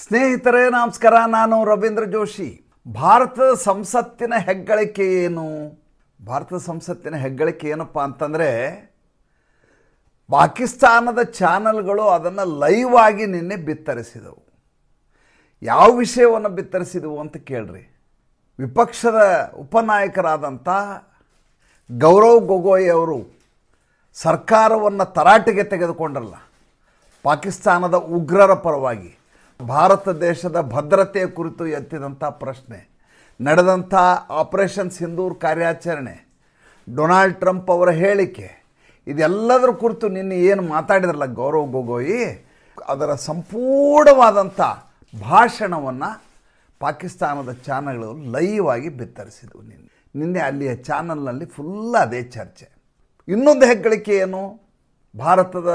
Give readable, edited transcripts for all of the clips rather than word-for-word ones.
ಸ್ನೇಹಿತರೇ ನಮಸ್ಕಾರ, ನಾನು ರವೀಂದ್ರ ಜೋಶಿ. ಭಾರತದ ಸಂಸತ್ತಿನ ಹೆಗ್ಗಳಿಕೆ ಏನು? ಭಾರತದ ಸಂಸತ್ತಿನ ಹೆಗ್ಗಳಿಕೆ ಏನಪ್ಪ ಅಂತಂದರೆ, ಪಾಕಿಸ್ತಾನದ ಚಾನಲ್ಗಳು ಅದನ್ನು ಲೈವ್ ಆಗಿ ನಿನ್ನೆ ಬಿತ್ತರಿಸಿದವು. ಯಾವ ವಿಷಯವನ್ನು ಬಿತ್ತರಿಸಿದವು ಅಂತ ಕೇಳ್ರಿ. ವಿಪಕ್ಷದ ಉಪನಾಯಕರಾದಂಥ ಗೌರವ್ ಗೊಗೋಯ್ ಅವರು ಸರ್ಕಾರವನ್ನು ತರಾಟೆಗೆ ತೆಗೆದುಕೊಂಡರಲ್ಲ, ಪಾಕಿಸ್ತಾನದ ಉಗ್ರರ ಪರವಾಗಿ ಭಾರತ ದೇಶದ ಭದ್ರತೆಯ ಕುರಿತು ಎತ್ತಿದಂಥ ಪ್ರಶ್ನೆ, ನಡೆದಂಥ ಆಪರೇಷನ್ ಸಿಂಧೂರ್ ಕಾರ್ಯಾಚರಣೆ, ಡೊನಾಲ್ಡ್ ಟ್ರಂಪ್ ಅವರ ಹೇಳಿಕೆ, ಇದೆಲ್ಲದರ ಕುರಿತು ನಿನ್ನೆ ಏನು ಮಾತಾಡಿದ್ರಲ್ಲ ಗೌರವ್ ಗೊಗೋಯ್, ಅದರ ಸಂಪೂರ್ಣವಾದಂಥ ಭಾಷಣವನ್ನು ಪಾಕಿಸ್ತಾನದ ಚಾನಲ್ಗಳು ಲೈವ್ ಆಗಿ ಬಿತ್ತರಿಸಿದವು. ನಿನ್ನೆ ಅಲ್ಲಿಯ ಚಾನಲ್ನಲ್ಲಿ ಫುಲ್ ಅದೇ ಚರ್ಚೆ. ಇನ್ನೊಂದು ಹೆಗ್ಗಳಿಕೆ ಏನು? ಭಾರತದ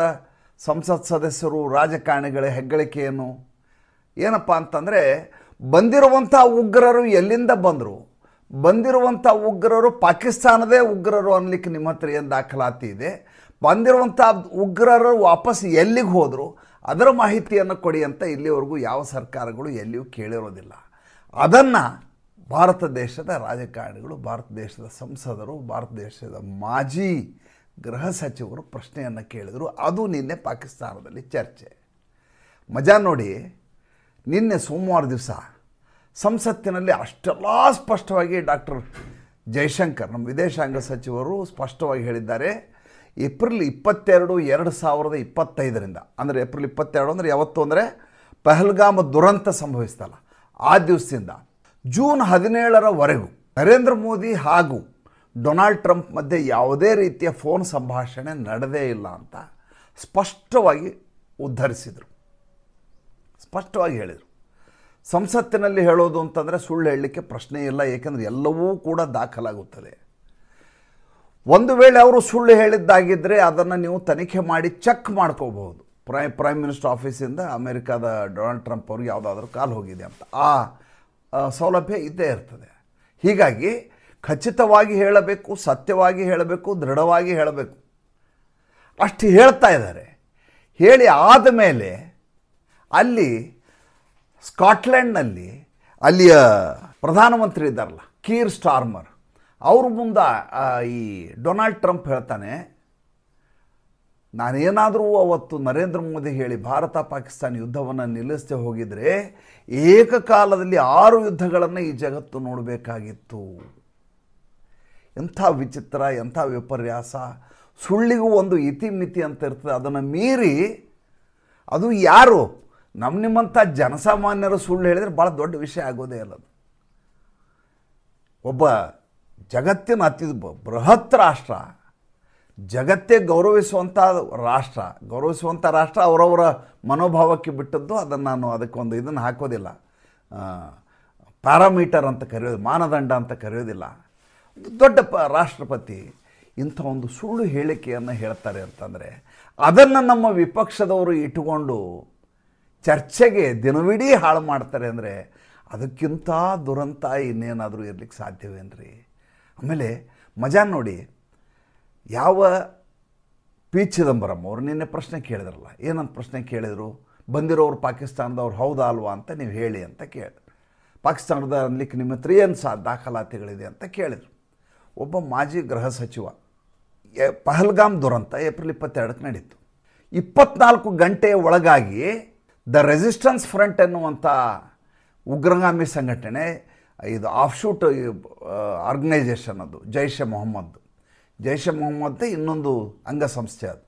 ಸಂಸತ್ ಸದಸ್ಯರು, ರಾಜಕಾರಣಿಗಳ ಹೆಗ್ಗಳಿಕೆ ಏನು? ಏನಪ್ಪ ಅಂತಂದರೆ, ಬಂದಿರುವಂಥ ಉಗ್ರರು ಎಲ್ಲಿಂದ ಬಂದರು, ಬಂದಿರುವಂಥ ಉಗ್ರರು ಪಾಕಿಸ್ತಾನದೇ ಉಗ್ರರು ಅನ್ನಲಿಕ್ಕೆ ನಿಮ್ಮ ಹತ್ರ ಏನು ದಾಖಲಾತಿ ಇದೆ, ಬಂದಿರುವಂಥ ಉಗ್ರರು ವಾಪಸ್ ಎಲ್ಲಿಗೆ ಹೋದರು ಅದರ ಮಾಹಿತಿಯನ್ನು ಕೊಡಿ ಅಂತ ಇಲ್ಲಿವರೆಗೂ ಯಾವ ಸರ್ಕಾರಗಳು ಎಲ್ಲಿಯೂ ಕೇಳಿರೋದಿಲ್ಲ. ಅದನ್ನು ಭಾರತ ದೇಶದ ರಾಜಕಾರಣಿಗಳು, ಭಾರತ ದೇಶದ ಸಂಸದರು, ಭಾರತ ದೇಶದ ಮಾಜಿ ಗೃಹ ಸಚಿವರು ಪ್ರಶ್ನೆಯನ್ನು ಕೇಳಿದರು. ಅದು ನಿನ್ನೆ ಪಾಕಿಸ್ತಾನದಲ್ಲಿ ಚರ್ಚೆ. ಮಜಾ ನೋಡಿ, ನಿನ್ನೆ ಸೋಮವಾರ ದಿವಸ ಸಂಸತ್ತಿನಲ್ಲಿ ಅಷ್ಟೆಲ್ಲ ಸ್ಪಷ್ಟವಾಗಿ ಡಾಕ್ಟರ್ ಜೈಶಂಕರ್, ನಮ್ಮ ವಿದೇಶಾಂಗ ಸಚಿವರು ಸ್ಪಷ್ಟವಾಗಿ ಹೇಳಿದ್ದಾರೆ, ಏಪ್ರಿಲ್ 22, 2025 ಅಂದರೆ ಏಪ್ರಿಲ್ 22 ಅಂದರೆ ಯಾವತ್ತು ಅಂದರೆ ಪಹಲ್ಗಾಮ್ ದುರಂತ ಸಂಭವಿಸ್ತಲ್ಲ ಆ ದಿವಸದಿಂದ ಜೂನ್ 17ರವರೆಗೂ ನರೇಂದ್ರ ಮೋದಿ ಹಾಗೂ ಡೊನಾಲ್ಡ್ ಟ್ರಂಪ್ ಮಧ್ಯೆ ಯಾವುದೇ ರೀತಿಯ ಫೋನ್ ಸಂಭಾಷಣೆ ನಡೆದೇ ಇಲ್ಲ ಅಂತ ಸ್ಪಷ್ಟವಾಗಿ ಉದ್ಧರಿಸಿದರು, ಸ್ಪಷ್ಟವಾಗಿ ಹೇಳಿದರು. ಸಂಸತ್ತಿನಲ್ಲಿ ಹೇಳೋದು ಅಂತಂದರೆ ಸುಳ್ಳು ಹೇಳಲಿಕ್ಕೆ ಪ್ರಶ್ನೆ ಇಲ್ಲ, ಏಕೆಂದರೆ ಎಲ್ಲವೂ ಕೂಡ ದಾಖಲಾಗುತ್ತದೆ. ಒಂದು ವೇಳೆ ಅವರು ಸುಳ್ಳು ಹೇಳಿದ್ದಾಗಿದ್ದರೆ ಅದನ್ನು ನೀವು ತನಿಖೆ ಮಾಡಿ ಚೆಕ್ ಮಾಡ್ಕೋಬಹುದು. ಪ್ರೈಮ್ ಮಿನಿಸ್ಟರ್ ಆಫೀಸಿಂದ ಅಮೆರಿಕಾದ ಡೊನಾಲ್ಡ್ ಟ್ರಂಪ್ ಅವ್ರಿಗೆ ಯಾವುದಾದ್ರೂ ಕಾಲ್ ಹೋಗಿದೆ ಅಂತ ಆ ಸೌಲಭ್ಯ ಇದ್ದೇ ಇರ್ತದೆ. ಹೀಗಾಗಿ ಖಚಿತವಾಗಿ ಹೇಳಬೇಕು, ಸತ್ಯವಾಗಿ ಹೇಳಬೇಕು, ದೃಢವಾಗಿ ಹೇಳಬೇಕು. ಅಷ್ಟು ಹೇಳ್ತಾ ಇದ್ದಾರೆ. ಹೇಳಿ ಆದಮೇಲೆ ಅಲ್ಲಿ ಸ್ಕಾಟ್ಲೆಂಡ್ನಲ್ಲಿ ಅಲ್ಲಿಯ ಪ್ರಧಾನಮಂತ್ರಿ ಇದ್ದಾರಲ್ಲ ಕೀರ್ ಸ್ಟಾರ್ಮರ್, ಅವ್ರ ಮುಂದೆ ಈ ಡೊನಾಲ್ಡ್ ಟ್ರಂಪ್ ಹೇಳ್ತಾನೆ, ನಾನೇನಾದರೂ ಅವತ್ತು ನರೇಂದ್ರ ಮೋದಿ ಹೇಳಿ ಭಾರತ ಪಾಕಿಸ್ತಾನ ಯುದ್ಧವನ್ನು ನಿಲ್ಲಿಸದೆ ಹೋಗಿದರೆ ಏಕಕಾಲದಲ್ಲಿ 6 ಯುದ್ಧಗಳನ್ನು ಈ ಜಗತ್ತು ನೋಡಬೇಕಾಗಿತ್ತು. ಎಂಥ ವಿಚಿತ್ರ, ಎಂಥ ವಿಪರ್ಯಾಸ. ಸುಳ್ಳಿಗೂ ಒಂದು ಇತಿಮಿತಿ ಅಂತ ಇರ್ತದೆ. ಅದನ್ನು ಮೀರಿ ಅದು ಯಾರು ನಿಮ್ಮಂಥ ಜನಸಾಮಾನ್ಯರು ಸುಳ್ಳು ಹೇಳಿದರೆ ಭಾಳ ದೊಡ್ಡ ವಿಷಯ ಆಗೋದೇ ಅಲ್ಲ. ಅದು ಒಬ್ಬ ಜಗತ್ತಿನ ಅತಿ ಬೃಹತ್ ರಾಷ್ಟ್ರ, ಜಗತ್ತೇ ಗೌರವಿಸುವಂಥ ರಾಷ್ಟ್ರ ಅವರವರ ಮನೋಭಾವಕ್ಕೆ ಬಿಟ್ಟದ್ದು. ಅದನ್ನು ನಾನು ಅದಕ್ಕೊಂದು ಇದನ್ನು ಹಾಕೋದಿಲ್ಲ, ಪ್ಯಾರಾಮೀಟರ್ ಅಂತ ಕರೆಯೋದು, ಮಾನದಂಡ ಅಂತ ಕರೆಯೋದಿಲ್ಲ. ದೊಡ್ಡ ರಾಷ್ಟ್ರಪತಿ ಇಂಥ ಒಂದು ಸುಳ್ಳು ಹೇಳಿಕೆಯನ್ನು ಹೇಳ್ತಾರೆ ಅಂತಂದರೆ ಅದನ್ನು ನಮ್ಮ ವಿಪಕ್ಷದವರು ಇಟ್ಟುಕೊಂಡು ಚರ್ಚೆಗೆ ದಿನವಿಡೀ ಹಾಳು ಮಾಡ್ತಾರೆ ಅಂದರೆ ಅದಕ್ಕಿಂತ ದುರಂತ ಇನ್ನೇನಾದರೂ ಇರಲಿಕ್ಕೆ ಸಾಧ್ಯವೇನ್ರಿ? ಆಮೇಲೆ ಮಜಾ ನೋಡಿ, ಯಾವ ಪಿ ಚಿದಂಬರಂ ಅವರು ನಿನ್ನೆ ಪ್ರಶ್ನೆ ಕೇಳಿದ್ರಲ್ಲ, ಏನಂತ ಪ್ರಶ್ನೆ ಕೇಳಿದರು? ಬಂದಿರೋರು ಪಾಕಿಸ್ತಾನದವ್ರು ಹೌದಾ ಅಲ್ವಾ ಅಂತ ನೀವು ಹೇಳಿ ಅಂತ ಕೇಳಿದ್ರು. ಪಾಕಿಸ್ತಾನದ ಅನ್ಲಿಕ್ಕೆ ನಿಮ್ಮ ಹತ್ರ ಏನು ದಾಖಲಾತಿಗಳಿದೆ ಅಂತ ಕೇಳಿದರು. ಒಬ್ಬ ಮಾಜಿ ಗೃಹ ಸಚಿವ, ಪಹಲ್ಗಾಮ್ ದುರಂತ ಏಪ್ರಿಲ್ 22ಕ್ಕೆ ನಡೀತು. 24 ಗಂಟೆಯ ಒಳಗಾಗಿ ದ ರೆಸಿಸ್ಟೆನ್ಸ್ ಫ್ರಂಟ್ ಎನ್ನುವಂಥ ಉಗ್ರಗಾಮಿ ಸಂಘಟನೆ, ಇದು ಆಫ್ಶೂಟ್ ಆರ್ಗನೈಜೇಷನ್, ಅದು ಜೈಷ್ ಎ ಮೊಹಮ್ಮದ್ ಇನ್ನೊಂದು ಅಂಗಸಂಸ್ಥೆ, ಅದು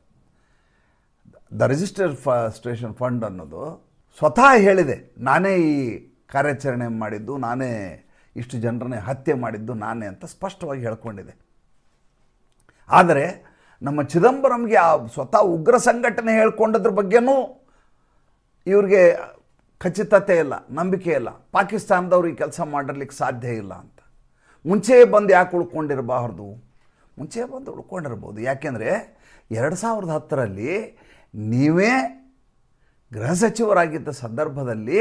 ದ ರಿಜಿಸ್ಟರೇಷನ್ ಫಂಡ್ ಅನ್ನೋದು ಸ್ವತಃ ಹೇಳಿದೆ, ನಾನೇ ಈ ಕಾರ್ಯಾಚರಣೆ ಮಾಡಿದ್ದು, ನಾನೇ ಇಷ್ಟು ಜನರನ್ನೇ ಹತ್ಯೆ ಮಾಡಿದ್ದು ನಾನೇ ಅಂತ ಸ್ಪಷ್ಟವಾಗಿ ಹೇಳ್ಕೊಂಡಿದೆ. ಆದರೆ ನಮ್ಮ ಚಿದಂಬರಂಗೆ ಆ ಸ್ವತಃ ಉಗ್ರ ಸಂಘಟನೆ ಹೇಳ್ಕೊಂಡದ್ರ ಬಗ್ಗೆನೂ ಇವ್ರಿಗೆ ಖಚಿತತೆ ಇಲ್ಲ, ನಂಬಿಕೆ ಇಲ್ಲ. ಪಾಕಿಸ್ತಾನದವ್ರು ಈ ಕೆಲಸ ಮಾಡಿರ್ಲಿಕ್ಕೆ ಸಾಧ್ಯ ಇಲ್ಲ ಅಂತ. ಮುಂಚೆ ಬಂದು ಯಾಕೆ ಉಳ್ಕೊಂಡಿರಬಾರ್ದು? ಮುಂಚೆ ಬಂದು ಉಳ್ಕೊಂಡಿರ್ಬೋದು. ಯಾಕೆಂದರೆ 2010ರಲ್ಲಿ ನೀವೇ ಗೃಹ ಸಚಿವರಾಗಿದ್ದ ಸಂದರ್ಭದಲ್ಲಿ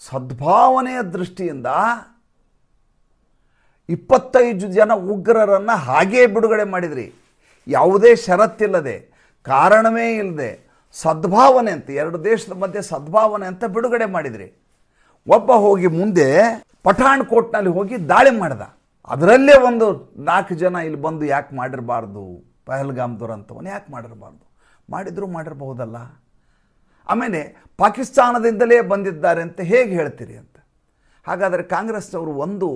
ಸದ್ಭಾವನೆಯ ದೃಷ್ಟಿಯಿಂದ 25 ಜನ ಉಗ್ರರನ್ನು ಹಾಗೇ ಬಿಡುಗಡೆ ಮಾಡಿದ್ರಿ. ಯಾವುದೇ ಷರತ್ತಿಲ್ಲದೆ, ಕಾರಣವೇ ಇಲ್ಲದೆ, ಸದ್ಭಾವನೆ ಅಂತ, ಎರಡು ದೇಶದ ಮಧ್ಯೆ ಸದ್ಭಾವನೆ ಅಂತ ಬಿಡುಗಡೆ ಮಾಡಿದ್ರಿ. ಒಬ್ಬ ಹೋಗಿ ಮುಂದೆ ಪಠಾಣ್ಕೋಟ್ನಲ್ಲಿ ಹೋಗಿ ದಾಳಿ ಮಾಡ್ದ. ಅದರಲ್ಲೇ ಒಂದು 4 ಜನ ಇಲ್ಲಿ ಬಂದು ಯಾಕೆ ಮಾಡಿರಬಾರ್ದು, ಪಹಲ್ಗಾಮ್ ದುರಂತವನ್ನು ಯಾಕೆ ಮಾಡಿರಬಾರ್ದು, ಮಾಡಿರಬಹುದಲ್ಲ. ಆಮೇಲೆ ಪಾಕಿಸ್ತಾನದಿಂದಲೇ ಬಂದಿದ್ದಾರೆ ಅಂತ ಹೇಗೆ ಹೇಳ್ತೀರಿ ಅಂತ. ಹಾಗಾದರೆ ಕಾಂಗ್ರೆಸ್ನವರು ಒಂದು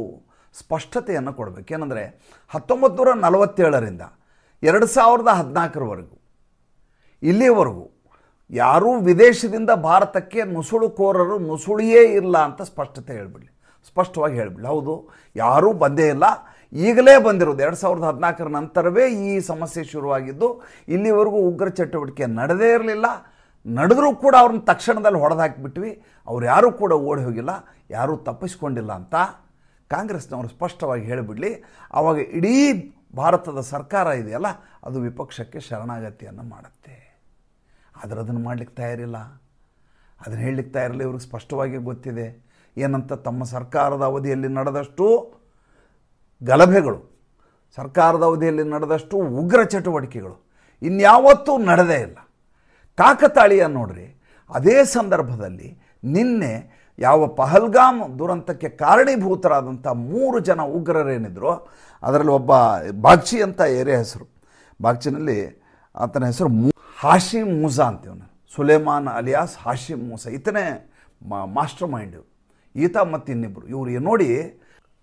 ಸ್ಪಷ್ಟತೆಯನ್ನು ಕೊಡಬೇಕು. ಏನಂದರೆ 1947ರಿಂದ 2014ರವರೆಗೂ ಇಲ್ಲಿವರೆಗೂ ಯಾರೂ ವಿದೇಶದಿಂದ ಭಾರತಕ್ಕೆ ನುಸುಳುಕೋರರು ನುಸುಳಿಯೇ ಇಲ್ಲ ಅಂತ ಸ್ಪಷ್ಟವಾಗಿ ಹೇಳಿಬಿಡಲಿ. ಹೌದು, ಯಾರೂ ಬಂದೇ ಇಲ್ಲ. ಈಗಲೇ ಬಂದಿರೋದು 2014 ನಂತರವೇ ಈ ಸಮಸ್ಯೆ ಶುರುವಾಗಿದ್ದು, ಇಲ್ಲಿವರೆಗೂ ಉಗ್ರ ಚಟುವಟಿಕೆ ನಡೆದೇ ಇರಲಿಲ್ಲ. ನಡೆದರೂ ಕೂಡ ಅವ್ರನ್ನ ತಕ್ಷಣದಲ್ಲಿ ಹೊಡೆದು ಹಾಕಿಬಿಟ್ವಿ. ಅವ್ರು ಯಾರೂ ಕೂಡ ಓಡಿ ಹೋಗಿಲ್ಲ, ಯಾರೂ ತಪ್ಪಿಸ್ಕೊಂಡಿಲ್ಲ ಅಂತ ಕಾಂಗ್ರೆಸ್ನವರು ಸ್ಪಷ್ಟವಾಗಿ ಹೇಳಿಬಿಡಲಿ. ಆವಾಗ ಇಡೀ ಭಾರತದ ಸರ್ಕಾರ ಇದೆಯಲ್ಲ, ಅದು ವಿಪಕ್ಷಕ್ಕೆ ಶರಣಾಗತಿಯನ್ನು ಮಾಡುತ್ತೆ. ಆದರೆ ಅದನ್ನು ಮಾಡಲಿಕ್ಕೆ ತಯಾರಿಲ್ಲ, ಅದನ್ನು ಹೇಳಲಿಕ್ಕೆ ತಯಾರಿಲ್ಲ. ಇವ್ರಿಗೆ ಸ್ಪಷ್ಟವಾಗಿ ಗೊತ್ತಿದೆ ಏನಂತ. ತಮ್ಮ ಸರ್ಕಾರದ ಅವಧಿಯಲ್ಲಿ ನಡೆದಷ್ಟು ಗಲಭೆಗಳು, ಸರ್ಕಾರದ ಅವಧಿಯಲ್ಲಿ ನಡೆದಷ್ಟು ಉಗ್ರ ಚಟುವಟಿಕೆಗಳು ಇನ್ಯಾವತ್ತೂ ನಡೆದೇ ಇಲ್ಲ. ಕಾಕತಾಳೀಯ ನೋಡ್ರಿ, ಅದೇ ಸಂದರ್ಭದಲ್ಲಿ ನಿನ್ನೆ ಯಾವ ಪಹಲ್ಗಾಮ್ ದುರಂತಕ್ಕೆ ಕಾರಣೀಭೂತರಾದಂಥ 3 ಜನ ಉಗ್ರರೇನಿದ್ರು, ಅದರಲ್ಲಿ ಒಬ್ಬ ಬಾಗ್ಚಿ ಅಂತ ಏರಿಯಾ ಹೆಸರು, ಬಾಗ್ಚಿನಲ್ಲಿ ಆತನ ಹೆಸರು ಹಾಶಿಮ್ ಮೂಸಾ ಅಂತೀವಿ ನಾನು, ಸುಲೇಮಾನ್ ಅಲಿಯಾಸ್ ಹಾಶಿಮ್ ಮೂಸಾ. ಈತನೇ ಮಾಸ್ಟರ್ ಮೈಂಡು, ಈತ ಮತ್ತು ಇನ್ನಿಬ್ಬರು. ಇವರು ನೋಡಿ,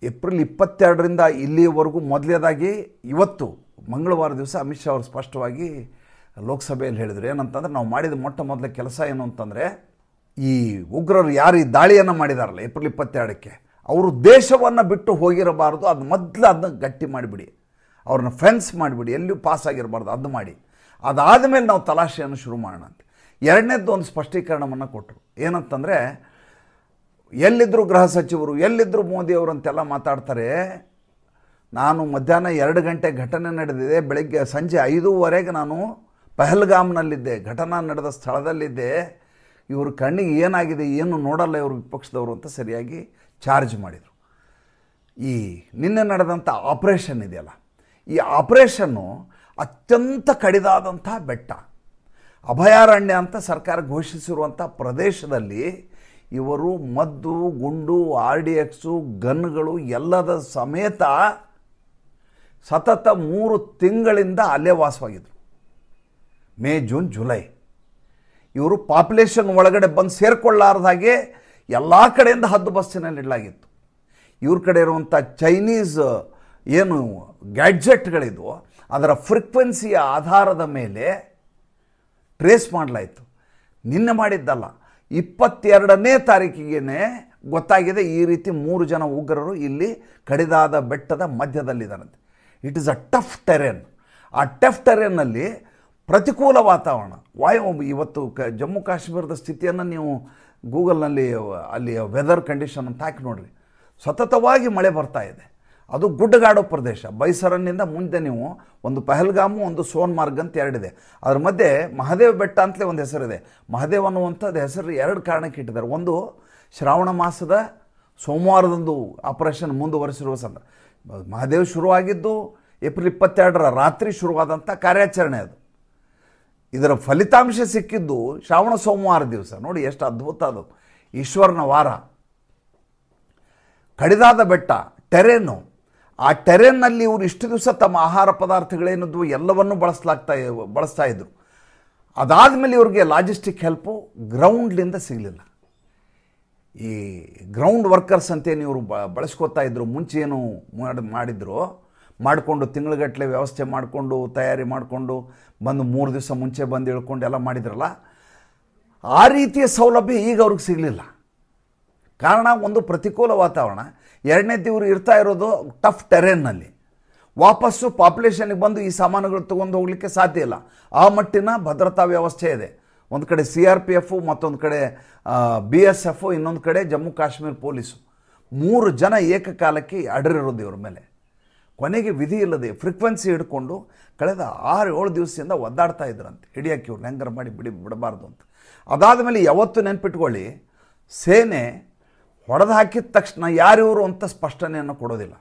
ಏಪ್ರಿಲ್ 22ರಿಂದ ಇಲ್ಲಿಯವರೆಗೂ ಮೊದಲನೇದಾಗಿ ಇವತ್ತು ಮಂಗಳವಾರ ದಿವಸ ಅಮಿತ್ ಶಾ ಅವರು ಸ್ಪಷ್ಟವಾಗಿ ಲೋಕಸಭೆಯಲ್ಲಿ ಹೇಳಿದರು. ಏನಂತಂದರೆ, ನಾವು ಮಾಡಿದ ಮೊದಲ ಕೆಲಸ ಏನು ಅಂತಂದರೆ, ಈ ಉಗ್ರರು ಯಾರು ಈ ದಾಳಿಯನ್ನು ಮಾಡಿದಾರಲ್ಲ ಏಪ್ರಿಲ್ 22ಕ್ಕೆ, ಅವರು ದೇಶವನ್ನು ಬಿಟ್ಟು ಹೋಗಿರಬಾರ್ದು. ಅದು ಮೊದಲು ಅದನ್ನ ಗಟ್ಟಿ ಮಾಡಿಬಿಡಿ, ಅವ್ರನ್ನ ಫೆನ್ಸ್ ಮಾಡಿಬಿಡಿ, ಎಲ್ಲಿಯೂ ಪಾಸ್ ಆಗಿರಬಾರ್ದು, ಅದು ಮಾಡಿ. ಅದಾದಮೇಲೆ ನಾವು ತಲಾಶೆಯನ್ನು ಶುರು ಮಾಡೋಣ ಅಂತ. ಎರಡನೇದ್ದು ಒಂದು ಸ್ಪಷ್ಟೀಕರಣವನ್ನು ಕೊಟ್ಟರು. ಏನಂತಂದರೆ, ಎಲ್ಲಿದ್ದರೂ ಗೃಹ ಸಚಿವರು, ಎಲ್ಲಿದ್ದರೂ ಮೋದಿಯವರು ಅಂತೆಲ್ಲ ಮಾತಾಡ್ತಾರೆ. ನಾನು ಮಧ್ಯಾಹ್ನ 2 ಗಂಟೆ ಘಟನೆ ನಡೆದಿದೆ, ಬೆಳಗ್ಗೆ ಸಂಜೆ 5:15 ನಾನು ಪಹಲ್ಗಾಮ್ನಲ್ಲಿದ್ದೆ, ಘಟನಾ ನಡೆದ ಸ್ಥಳದಲ್ಲಿದ್ದೆ. ಇವರು ಕಣ್ಣಿಗೆ ಏನಾಗಿದೆ ಏನು ನೋಡಲ್ಲ ಇವರು ವಿಪಕ್ಷದವರು ಅಂತ ಸರಿಯಾಗಿ ಚಾರ್ಜ್ ಮಾಡಿದರು. ಈ ನಿನ್ನೆ ನಡೆದಂಥ ಆಪರೇಷನ್ ಇದೆಯಲ್ಲ, ಈ ಆಪರೇಷನ್ನು ಅತ್ಯಂತ ಕಡಿದಾದಂಥ ಬೆಟ್ಟ, ಅಭಯಾರಣ್ಯ ಅಂತ ಸರ್ಕಾರ ಘೋಷಿಸಿರುವಂಥ ಪ್ರದೇಶದಲ್ಲಿ ಇವರು ಮದ್ದು, ಗುಂಡು, RDX, ಗನ್ಗಳು ಎಲ್ಲದ ಸಮೇತ ಸತತ 3 ತಿಂಗಳಿಂದ ಅಲ್ಲೇ ವಾಸವಾಗಿದ್ದರು. ಮೇ, ಜೂನ್, ಜುಲೈ ಇವರು ಪಾಪ್ಯುಲೇಷನ್ ಒಳಗಡೆ ಬಂದು ಸೇರಿಕೊಳ್ಳಾರ್ದಾಗೆ ಎಲ್ಲ ಕಡೆಯಿಂದ ಹದ್ದು ಬಸ್ಸಿನಲ್ಲಿ ಇಡಲಾಗಿತ್ತು. ಇವ್ರ ಕಡೆ ಇರುವಂಥ ಚೈನೀಸ್ ಏನು ಗ್ಯಾಡ್ಜೆಟ್ಗಳಿದ್ವು, ಅದರ ಫ್ರೀಕ್ವೆನ್ಸಿಯ ಆಧಾರದ ಮೇಲೆ ಟ್ರೇಸ್ ಮಾಡಲಾಯಿತು. ನಿನ್ನೆ ಮಾಡಿದ್ದಲ್ಲ, 22ನೇ ತಾರೀಕಿಗೆ ಗೊತ್ತಾಗಿದೆ ಈ ರೀತಿ 3 ಜನ ಉಗ್ರರು ಇಲ್ಲಿ ಕಡಿದಾದ ಬೆಟ್ಟದ ಮಧ್ಯದಲ್ಲಿದ್ದಾರಂತೆ. It is a tough terrain. ಆ ಟಫ್ ಟೆರೇನ್ನಲ್ಲಿ ಪ್ರತಿಕೂಲ ವಾತಾವರಣ, ಇವತ್ತು ಜಮ್ಮು ಕಾಶ್ಮೀರದ ಸ್ಥಿತಿಯನ್ನು ನೀವು ಗೂಗಲ್ನಲ್ಲಿ ಅಲ್ಲಿ ವೆದರ್ ಕಂಡೀಷನ್ ಅಂತ ಹಾಕಿ ನೋಡ್ರಿ. ಸತತವಾಗಿ ಮಳೆ ಬರ್ತಾ ಇದೆ. ಅದು ಗುಡ್ಡಗಾಡೋ ಪ್ರದೇಶ. ಬೈಸರನ್ನಿಂದ ಮುಂದೆ ನೀವು ಒಂದು ಪಹಲ್ಗಾಮು, ಒಂದು ಸೋನ್ಮಾರ್ಗ್ ಅಂತ 2 ಇದೆ. ಅದ್ರ ಮಧ್ಯೆ ಮಹದೇವ್ ಬೆಟ್ಟ ಅಂತಲೇ ಒಂದು ಹೆಸರಿದೆ. ಮಹದೇವ್ ಅನ್ನುವಂಥದ್ದು ಹೆಸರು 2 ಕಾರಣಕ್ಕೆ ಇಟ್ಟಿದ್ದಾರೆ. ಒಂದು, ಶ್ರಾವಣ ಮಾಸದ ಸೋಮವಾರದಂದು ಆಪರೇಷನ್ ಮುಂದುವರಿಸಿರುವ ಸಂದರ್ಭ. ಮಹದೇವ್ ಶುರುವಾಗಿದ್ದು ಏಪ್ರಿಲ್ 22ರ ರಾತ್ರಿ ಶುರುವಾದಂಥ ಕಾರ್ಯಾಚರಣೆ ಅದು. ಇದರ ಫಲಿತಾಂಶ ಸಿಕ್ಕಿದ್ದು ಶ್ರಾವಣ ಸೋಮವಾರ ದಿವಸ. ನೋಡಿ ಎಷ್ಟು ಅದ್ಭುತ ಅದು, ಈಶ್ವರನ ವಾರ. ಕಡಿದಾದ ಬೆಟ್ಟ, ಟೆರೇನು. ಆ ಟೆರೇನ್ನಲ್ಲಿ ಇವರು ಇಷ್ಟು ದಿವಸ ತಮ್ಮ ಆಹಾರ ಪದಾರ್ಥಗಳೇನಿದ್ವು ಎಲ್ಲವನ್ನೂ ಬಳಸ್ತಾ ಇದ್ರು. ಅದಾದಮೇಲೆ ಇವ್ರಿಗೆ ಲಾಜಿಸ್ಟಿಕ್ ಹೆಲ್ಪು ಗ್ರೌಂಡ್ಲಿಂದ ಸಿಗಲಿಲ್ಲ. ಈ ಗ್ರೌಂಡ್ ವರ್ಕರ್ಸ್ ಅಂತೇನು ಇವರು ಬಳಸ್ಕೋತಾ ಇದ್ರು, ಮುಂಚೆ ಏನು ಮಾಡಿದ್ರು, ಮಾಡಿಕೊಂಡು ತಿಂಗಳಗಟ್ಟಲೆ ವ್ಯವಸ್ಥೆ ಮಾಡಿಕೊಂಡು ತಯಾರಿ ಮಾಡಿಕೊಂಡು ಬಂದು 3 ದಿವಸ ಮುಂಚೆ ಬಂದು ಇಳ್ಕೊಂಡು ಎಲ್ಲ ಮಾಡಿದ್ರಲ್ಲ, ಆ ರೀತಿಯ ಸೌಲಭ್ಯ ಈಗ ಅವ್ರಿಗೆ ಸಿಗಲಿಲ್ಲ. ಕಾರಣ, ಒಂದು ಪ್ರತಿಕೂಲ ವಾತಾವರಣ, ಎರಡನೇದು ಇವರು ಇರ್ತಾ ಇರೋದು ಟಫ್ ಟೆರೇನ್ನಲ್ಲಿ. ವಾಪಸ್ಸು ಪಾಪ್ಯುಲೇಷನ್ಗೆ ಬಂದು ಈ ಸಾಮಾನುಗಳು ತೊಗೊಂಡು ಹೋಗಲಿಕ್ಕೆ ಸಾಧ್ಯ ಇಲ್ಲ. ಆ ಮಟ್ಟಿನ ಭದ್ರತಾ ವ್ಯವಸ್ಥೆ ಇದೆ. ಒಂದು ಕಡೆ CRPF, ಮತ್ತೊಂದು ಕಡೆ BSF, ಇನ್ನೊಂದು ಕಡೆ ಜಮ್ಮು ಕಾಶ್ಮೀರ ಪೊಲೀಸು. 3 ಜನ ಏಕಕಾಲಕ್ಕೆ ಅಡರಿರೋದು ಇವ್ರ ಮೇಲೆ. ಕೊನೆಗೆ ವಿಧಿ ಇಲ್ಲದೆ ಫ್ರೀಕ್ವೆನ್ಸಿ ಹಿಡ್ಕೊಂಡು ಕಳೆದ 6-7 ದಿವಸದಿಂದ ಒದ್ದಾಡ್ತಾ ಇದ್ರಂತೆ, ಹಿಡಿಯೋಕ್ಕೆ ಇವ್ರನ್ನ ಹೆಂಗಾರ ಮಾಡಿ ಬಿಡಬಾರ್ದು ಅಂತ. ಅದಾದಮೇಲೆ ಯಾವತ್ತೂ ನೆನ್ಪಿಟ್ಕೊಳ್ಳಿ, ಸೇನೆ ಹೊಡೆದು ಹಾಕಿದ ತಕ್ಷಣ ಯಾರಿವರು ಅಂತ ಸ್ಪಷ್ಟನೆಯನ್ನು ಕೊಡೋದಿಲ್ಲ,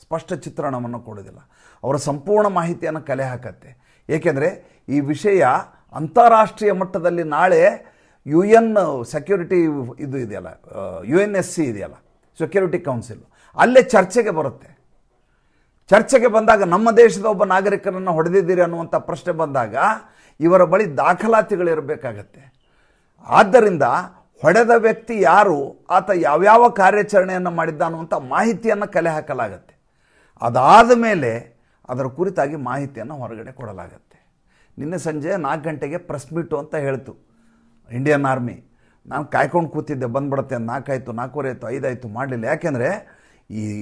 ಸ್ಪಷ್ಟ ಚಿತ್ರಣವನ್ನು ಕೊಡೋದಿಲ್ಲ. ಅವರ ಸಂಪೂರ್ಣ ಮಾಹಿತಿಯನ್ನು ಕಲೆ ಹಾಕತ್ತೆ. ಏಕೆಂದರೆ ಈ ವಿಷಯ ಅಂತಾರಾಷ್ಟ್ರೀಯ ಮಟ್ಟದಲ್ಲಿ ನಾಳೆ ಯು ಎನ್ ಸೆಕ್ಯೂರಿಟಿ ಇದು ಇದೆಯಲ್ಲ, UNSC ಇದೆಯಲ್ಲ, ಸೆಕ್ಯೂರಿಟಿ ಕೌನ್ಸಿಲ್, ಅಲ್ಲೇ ಚರ್ಚೆಗೆ ಬರುತ್ತೆ. ಚರ್ಚೆಗೆ ಬಂದಾಗ ನಮ್ಮ ದೇಶದ ಒಬ್ಬ ನಾಗರಿಕರನ್ನು ಹೊಡೆದಿದ್ದೀರಿ ಅನ್ನುವಂಥ ಪ್ರಶ್ನೆ ಬಂದಾಗ ಇವರ ಬಳಿ ದಾಖಲಾತಿಗಳಿರಬೇಕಾಗತ್ತೆ. ಆದ್ದರಿಂದ ಹೊಡೆದ ವ್ಯಕ್ತಿ ಯಾರು, ಆತ ಯಾವ್ಯಾವ ಕಾರ್ಯಾಚರಣೆಯನ್ನು ಮಾಡಿದ್ದ ಅನ್ನುವಂಥ ಮಾಹಿತಿಯನ್ನು ಕಲೆ ಹಾಕಲಾಗತ್ತೆ. ಅದಾದ ಮೇಲೆ ಅದರ ಕುರಿತಾಗಿ ಮಾಹಿತಿಯನ್ನು ಹೊರಗಡೆ ಕೊಡಲಾಗತ್ತೆ. ನಿನ್ನೆ ಸಂಜೆ 4 ಗಂಟೆಗೆ ಪ್ರೆಸ್ ಮೀಟು ಅಂತ ಹೇಳ್ತು ಇಂಡಿಯನ್ ಆರ್ಮಿ. ನಾನು ಕಾಯ್ಕೊಂಡು ಕೂತಿದ್ದೆ, ಬಂದ್ಬಿಡುತ್ತೆ ಅಂತ. 4 ಆಯಿತು, 4:15 ಆಯಿತು, 5 ಆಯಿತು, ಮಾಡಲಿಲ್ಲ. ಯಾಕೆಂದರೆ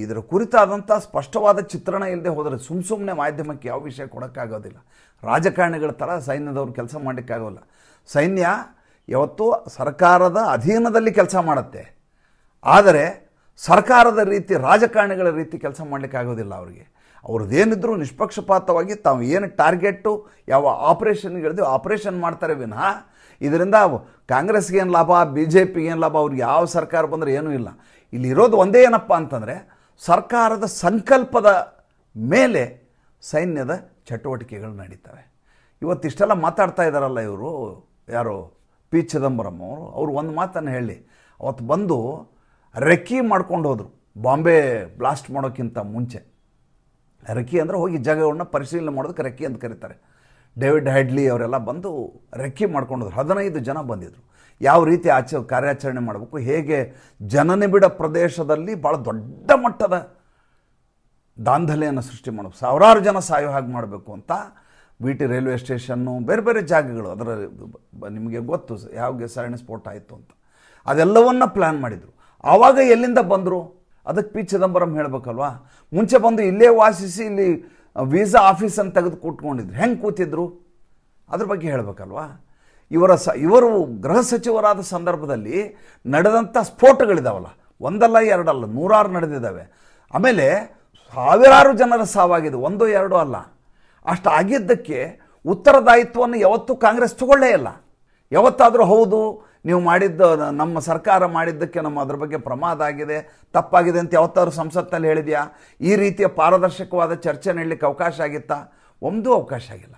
ಇದರ ಕುರಿತಾದಂಥ ಸ್ಪಷ್ಟವಾದ ಚಿತ್ರಣ ಇಲ್ಲದೆ ಹೋದರೆ ಸುಮ್ಮನೆ ಮಾಧ್ಯಮಕ್ಕೆ ಯಾವ ವಿಷಯ ಕೊಡೋಕ್ಕಾಗೋದಿಲ್ಲ. ರಾಜಕಾರಣಿಗಳ ಥರ ಸೈನ್ಯದವ್ರು ಕೆಲಸ ಮಾಡಲಿಕ್ಕಾಗೋಲ್ಲ. ಸೈನ್ಯ ಯಾವತ್ತೂ ಸರ್ಕಾರದ ಅಧೀನದಲ್ಲಿ ಕೆಲಸ ಮಾಡುತ್ತೆ, ಆದರೆ ಸರ್ಕಾರದ ರೀತಿ, ರಾಜಕಾರಣಿಗಳ ರೀತಿ ಕೆಲಸ ಮಾಡಲಿಕ್ಕಾಗೋದಿಲ್ಲ ಅವರಿಗೆ. ಅವ್ರದ್ದೇನಿದ್ರು ನಿಷ್ಪಕ್ಷಪಾತವಾಗಿ ತಾವು ಏನು ಟಾರ್ಗೆಟ್ಟು, ಯಾವ ಆಪರೇಷನ್ಗಳಿದೆ ಆಪರೇಷನ್ ಮಾಡ್ತಾರೆ ವಿನಃ ಇದರಿಂದ ಕಾಂಗ್ರೆಸ್ಗೆ ಏನು ಲಾಭ, BJPಗೆ ಏನು ಲಾಭ, ಅವ್ರಿಗೆ ಯಾವ ಸರ್ಕಾರ ಬಂದರೆ ಏನೂ ಇಲ್ಲ. ಇಲ್ಲಿರೋದು ಒಂದೇ ಏನಪ್ಪ ಅಂತಂದರೆ ಸರ್ಕಾರದ ಸಂಕಲ್ಪದ ಮೇಲೆ ಸೈನ್ಯದ ಚಟುವಟಿಕೆಗಳು ನಡೀತವೆ. ಇವತ್ತಿಷ್ಟೆಲ್ಲ ಮಾತಾಡ್ತಾ ಇದ್ದಾರಲ್ಲ ಇವರು, ಯಾರು ಪಿ ಚಿದಂಬರಂ ಅವರು ಒಂದು ಮಾತನ್ನು ಹೇಳಿ, ಅವತ್ತು ಬಂದು ರೆಕ್ಕಿ ಮಾಡ್ಕೊಂಡು ಹೋದರು ಬಾಂಬೆ ಬ್ಲಾಸ್ಟ್ ಮಾಡೋಕ್ಕಿಂತ ಮುಂಚೆ. ರೆಕ್ಕಿ ಅಂದರೆ ಹೋಗಿ ಜಾಗಗಳನ್ನ ಪರಿಶೀಲನೆ ಮಾಡೋದಕ್ಕೆ ರೆಕ್ಕಿ ಅಂತ ಕರೀತಾರೆ. ಡೇವಿಡ್ ಹೆಡ್ಲಿ ಅವರೆಲ್ಲ ಬಂದು ರೆಕ್ಕಿ ಮಾಡ್ಕೊಂಡೋದ್ರು. 15 ಜನ ಬಂದಿದ್ದರು. ಯಾವ ರೀತಿ ಕಾರ್ಯಾಚರಣೆ ಮಾಡಬೇಕು, ಹೇಗೆ ಜನನಿಬಿಡ ಪ್ರದೇಶದಲ್ಲಿ ಭಾಳ ದೊಡ್ಡ ಮಟ್ಟದ ದಾಂಧಲೆಯನ್ನು ಸೃಷ್ಟಿ ಮಾಡಬೇಕು, ಸಾವಿರಾರು ಜನ ಸಾಯೋ ಹಾಗೆ ಮಾಡಬೇಕು ಅಂತ VT ರೈಲ್ವೆ ಸ್ಟೇಷನ್ನು, ಬೇರೆ ಬೇರೆ ಜಾಗಗಳು, ಅದರ ನಿಮಗೆ ಗೊತ್ತು ಯಾವ ಸರಣಿ ಸ್ಫೋಟ ಆಯಿತು ಅಂತ, ಅದೆಲ್ಲವನ್ನ ಪ್ಲ್ಯಾನ್ ಮಾಡಿದರು. ಆವಾಗ ಎಲ್ಲಿಂದ ಬಂದರು ಅದಕ್ಕೆ ಪಿ ಚಿದಂಬರಂ ಹೇಳಬೇಕಲ್ವಾ. ಮುಂಚೆ ಬಂದು ಇಲ್ಲೇ ವಾಸಿಸಿ ಇಲ್ಲಿ ವೀಸಾ ಆಫೀಸನ್ನು ತೆಗೆದು ಕೂತ್ಕೊಂಡಿದ್ರು, ಹೆಂಗೆ ಕೂತಿದ್ರು ಅದ್ರ ಬಗ್ಗೆ ಹೇಳಬೇಕಲ್ವಾ. ಇವರು ಗೃಹ ಸಚಿವರಾದ ಸಂದರ್ಭದಲ್ಲಿ ನಡೆದಂಥ ಸ್ಫೋಟಗಳಿದಾವಲ್ಲ, ಒಂದಲ್ಲ ಎರಡಲ್ಲ, 100 ನಡೆದಿದ್ದಾವೆ. ಆಮೇಲೆ ಸಾವಿರಾರು ಜನರ ಸಾವಾಗಿದೆ, 1-2 ಅಲ್ಲ. ಅಷ್ಟು ಆಗಿದ್ದಕ್ಕೆ ಉತ್ತರದಾಯಿತ್ವವನ್ನು ಯಾವತ್ತೂ ಕಾಂಗ್ರೆಸ್ ತಗೊಳ್ಳೇ ಇಲ್ಲ. ಯಾವತ್ತಾದರೂ ಹೌದು ನೀವು ಮಾಡಿದ್ದು, ನಮ್ಮ ಸರ್ಕಾರ ಮಾಡಿದ್ದಕ್ಕೆ ನಮ್ಮ ಅದ್ರ ಬಗ್ಗೆ ಪ್ರಮಾದ ಆಗಿದೆ, ತಪ್ಪಾಗಿದೆ ಅಂತ ಯಾವತ್ತಾದ್ರೂ ಸಂಸತ್ನಲ್ಲಿ ಹೇಳಿದೆಯಾ? ಈ ರೀತಿಯ ಪಾರದರ್ಶಕವಾದ ಚರ್ಚೆ ನೀಡಲಿಕ್ಕೆ ಅವಕಾಶ ಆಗಿತ್ತಾ? ಒಂದೂ ಅವಕಾಶ ಆಗಿಲ್ಲ.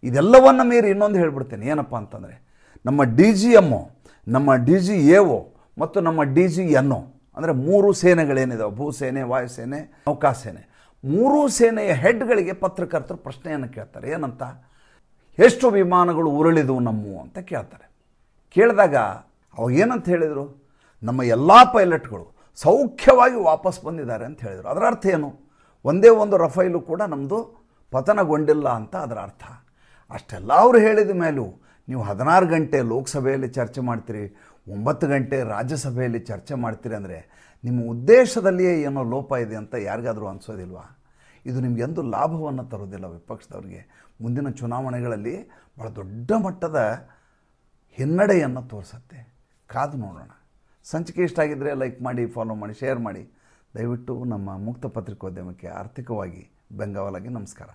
ಇದೆಲ್ಲವನ್ನು ಮೀರಿ ಇನ್ನೊಂದು ಹೇಳ್ಬಿಡ್ತೇನೆ, ಏನಪ್ಪ ಅಂತಂದರೆ ನಮ್ಮ DGM, ನಮ್ಮ DGAO ಮತ್ತು ನಮ್ಮ DGNO ಅಂದರೆ 3 ಸೇನೆಗಳೇನಿದಾವೆ, ಭೂಸೇನೆ, ವಾಯುಸೇನೆ, ನೌಕಾಸೇನೆ, 3 ಸೇನೆಯ ಹೆಡ್ಗಳಿಗೆ ಪತ್ರಕರ್ತರು ಪ್ರಶ್ನೆಯನ್ನು ಕೇಳ್ತಾರೆ. ಏನಂತ? ಎಷ್ಟು ವಿಮಾನಗಳು ಉರುಳಿದವು ನಮ್ಮವು ಅಂತ ಕೇಳ್ತಾರೆ. ಕೇಳಿದಾಗ ಅವಾಗ ಏನಂತ ಹೇಳಿದರು? ನಮ್ಮ ಎಲ್ಲ ಪೈಲಟ್ಗಳು ಸೌಖ್ಯವಾಗಿ ವಾಪಸ್ ಬಂದಿದ್ದಾರೆ ಅಂತ ಹೇಳಿದರು. ಅದರ ಅರ್ಥ ಏನು? ಒಂದೇ ಒಂದು ರಫೈಲು ಕೂಡ ನಮ್ಮದು ಪತನಗೊಂಡಿಲ್ಲ ಅಂತ ಅದರ ಅರ್ಥ. ಅಷ್ಟೆಲ್ಲ ಅವರು ಹೇಳಿದ ಮೇಲೂ ನೀವು 16 ಗಂಟೆ ಲೋಕಸಭೆಯಲ್ಲಿ ಚರ್ಚೆ ಮಾಡ್ತೀರಿ, 9 ಗಂಟೆ ರಾಜ್ಯಸಭೆಯಲ್ಲಿ ಚರ್ಚೆ ಮಾಡ್ತೀರಿ ಅಂದರೆ ನಿಮ್ಮ ಉದ್ದೇಶದಲ್ಲಿಯೇ ಏನೋ ಲೋಪ ಇದೆ ಅಂತ ಯಾರಿಗಾದರೂ ಅನಿಸೋದಿಲ್ವಾ? ಇದು ನಿಮಗೆಂದು ಲಾಭವನ್ನು ತರೋದಿಲ್ಲ. ವಿಪಕ್ಷದವ್ರಿಗೆ ಮುಂದಿನ ಚುನಾವಣೆಗಳಲ್ಲಿ ಭಾಳ ದೊಡ್ಡ ಮಟ್ಟದ ಹಿನ್ನಡೆಯನ್ನು ತೋರಿಸುತ್ತೆ. ಕಾದು ನೋಡೋಣ. ಸಂಚಿಕೆ ಇಷ್ಟ ಆಗಿದ್ದರೆ ಲೈಕ್ ಮಾಡಿ, ಫಾಲೋ ಮಾಡಿ, ಶೇರ್ ಮಾಡಿ. ದಯವಿಟ್ಟು ನಮ್ಮ ಮುಕ್ತ ಪತ್ರಿಕೋದ್ಯಮಕ್ಕೆ ಆರ್ಥಿಕವಾಗಿ ಬೆಂಗಾವಲಾಗಿ ನಮಸ್ಕಾರ.